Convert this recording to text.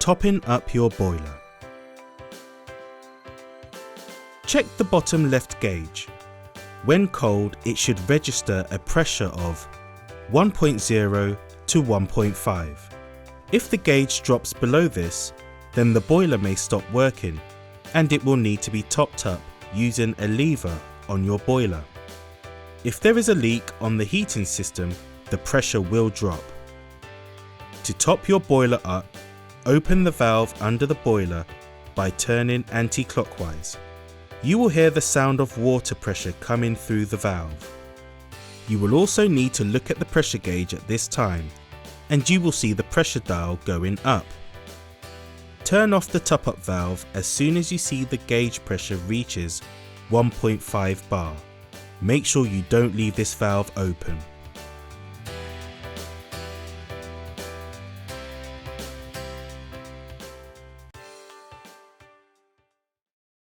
Topping up your boiler. Check the bottom left gauge. When cold, it should register a pressure of 1.0 to 1.5. If the gauge drops below this, then the boiler may stop working and it will need to be topped up using a lever on your boiler. If there is a leak on the heating system, the pressure will drop. To top your boiler up, open the valve under the boiler by turning anti-clockwise. You will hear the sound of water pressure coming through the valve. You will also need to look at the pressure gauge at this time, and you will see the pressure dial going up. Turn off the top-up valve as soon as you see the gauge pressure reaches 1.5 bar. Make sure you don't leave this valve open.